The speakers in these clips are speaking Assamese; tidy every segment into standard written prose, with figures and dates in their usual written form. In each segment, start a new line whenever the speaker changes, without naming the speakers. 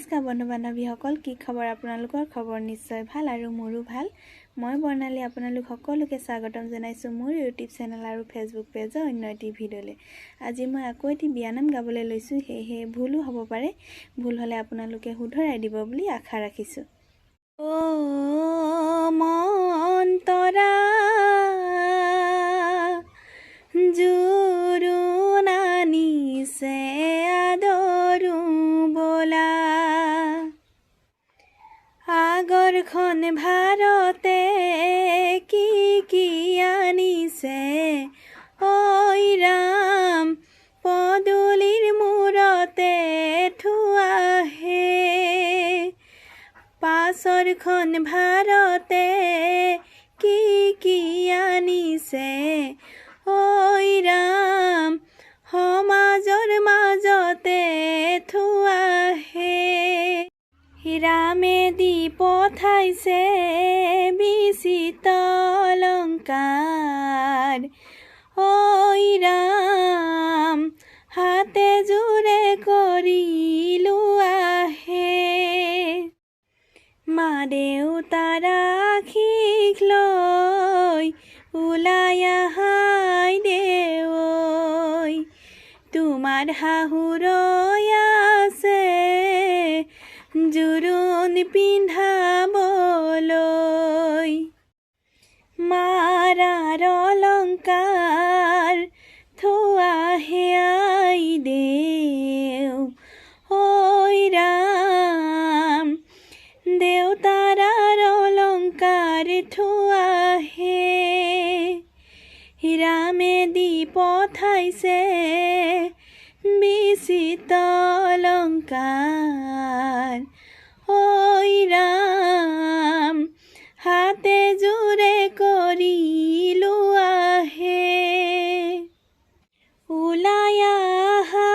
নমস্কাৰ বন্ধু বান্ধৱীসকল, কি খবৰ? আপোনালোকৰ খবৰ নিশ্চয় ভাল আৰু মোৰো ভাল। মই বৰ্ণালী আপোনালোক সকলোকে স্বাগতম জনাইছোঁ মোৰ ইউটিউব চেনেল আৰু ফেচবুক পেজৰ অন্য এটি ভিডিঅ'লৈ। আজি মই আকৌ এটি বিয়ানাম গাবলৈ লৈছোঁ, সেয়েহে ভুলো হ'ব পাৰে। ভুল হ'লে আপোনালোকে শুধৰাই দিব বুলি আশা ৰাখিছোঁ। মন্তৰা জোৰোণ আনিছে আদৰো বোলা, আগৰখন ভাৰতে কি কি আনিছে ঐ ৰাম, পদূলিৰ মূৰতে থোৱাহে। পাছৰখন ভাৰতে কি কি আনিছে ঐ ৰাম, সমাজৰ মাজতে থোৱাহে। ৰামে দি পঠাইছে বিচিত্ৰ অলংকাৰ ঐ ৰাম, হাতে জোৰে কৰি লোৱাহে। মা দেউতাৰ আশীষ লৈ ওলাই আহাই দেৱৈ, তোমাৰ শাহুৰই আছে জোৰোণ পিন্ধাবলৈ। মাৰাৰ অলংকাৰ থোৱাহে আই দেও ঐ ৰাম, দেউতাৰ অলংকাৰ থোৱাহে। ৰামে দি পঠাইছে বিচিত্ৰ অলংকাৰ ঐ ৰাম, হাতে জোৰে কৰি লোৱাহে। ওলাই আহা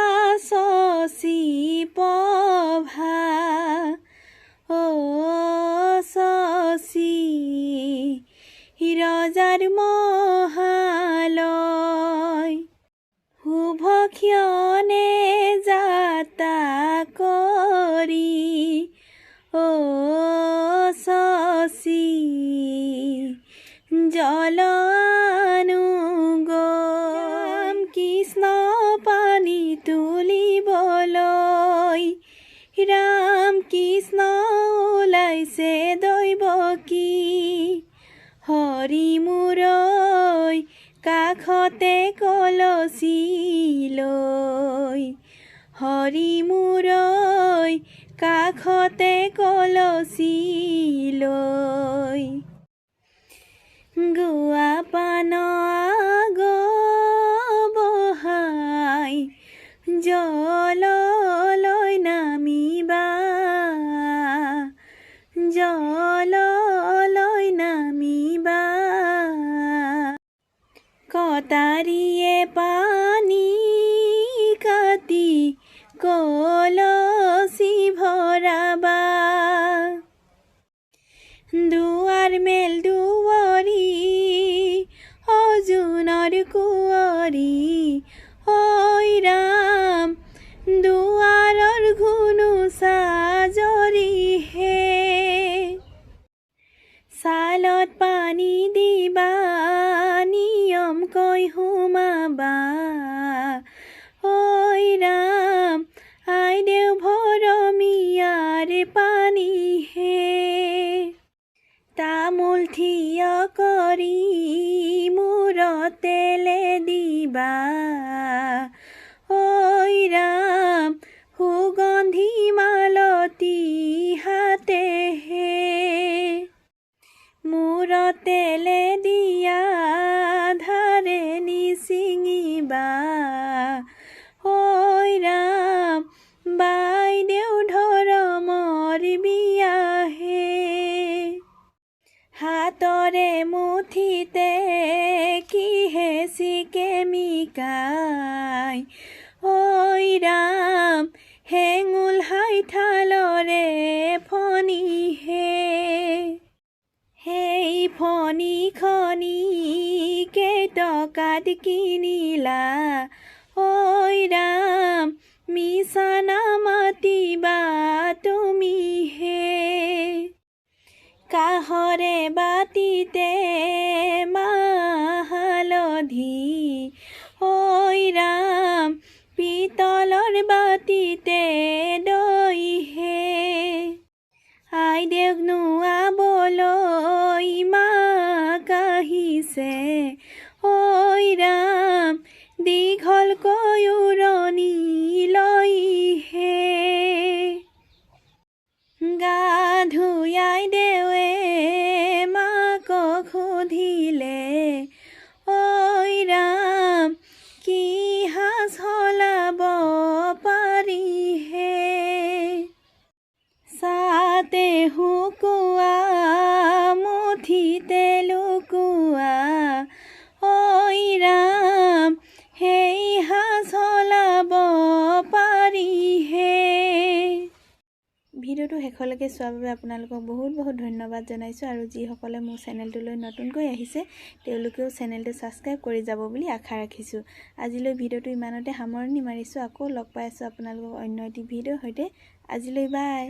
শশী প্ৰভা শশী, ৰজাৰ মহালয়, শুভ ক্ষণে যাত্ৰা কৰি শশী, জল আনুগম কৃষ্ণ পানী তুলিবলৈ। ৰাম কৃষ্ণ ওলাইছে দৈৱকী, হৰি মূৰৈ কাষতে কলচী লৈ, হৰি মূৰৈ কাষতে কলচী লৈ। গুৱা পাণ আগবঢ়াই জললৈ নামিবা, জললৈ নামিবা। কটাৰীয়ে পানী কাটি কলচী ভৰাবা, দুৱাৰ মেল দুৱৰী অৰ্জুনৰ কুঁৱৰী ঐ ৰাম, দুৱাৰৰ ঘুনুচা জৰিহে। ছালত পানী দিবা, নিয়মকৈ সোমাবা ঐ ৰাম, আইদেউ ভৰমীয়াৰ পানীহে। তামোল থিয় কৰি মূৰত তেলে দিবা ঐ ৰাম, সুগন্ধি মালতী হাতেহে। মূৰত তেলে দিয়া ধাৰে নিচিঙিবা ঐ ৰাম, বাইদেউ ধৰমৰ বিয়াহে। হাতৰে মুঠিতে কিহে চিকেমিকাই ঐ ৰাম, হেঙুল হাইঠালৰে ফণিহে। সেই ফণিখনি কেইটকাত কিনিলা ঐ ৰাম, মিছানা মাতিবা তুমিহে কাহৰে বাতিতে মাহ হালধি ঐ ৰাম পিতলৰ বাতিতে দৈহে আইদেউক নুৱাবলৈ মাক আহিছে ঐ ৰাম দীঘলকৈ উৰণি লৈহে গা ধুই আইদেউৱে মাকক সুধিলে ঐ ৰাম কি সাজ সলাব পাৰিহে ছাতে শুকোৱা মুঠিতে লুকোৱা ঐ ৰাম সেই সাজ সলাব পাৰিহে ভিডিঅ'টো শেষলৈকে চোৱাৰ বাবে আপোনালোকক বহুত বহুত ধন্যবাদ জনাইছোঁ আৰু যিসকলে মোৰ চেনেলটোলৈ নতুনকৈ আহিছে তেওঁলোকেও চেনেলটো ছাবস্ক্ৰাইব কৰি যাব বুলি আশা ৰাখিছোঁ। আজিলৈ ভিডিঅ'টো ইমানতে সামৰণি মাৰিছোঁ। আকৌ লগ পাই আছোঁ আপোনালোকক অন্য এটি ভিডিঅ'ৰ সৈতে। আজিলৈ বাই।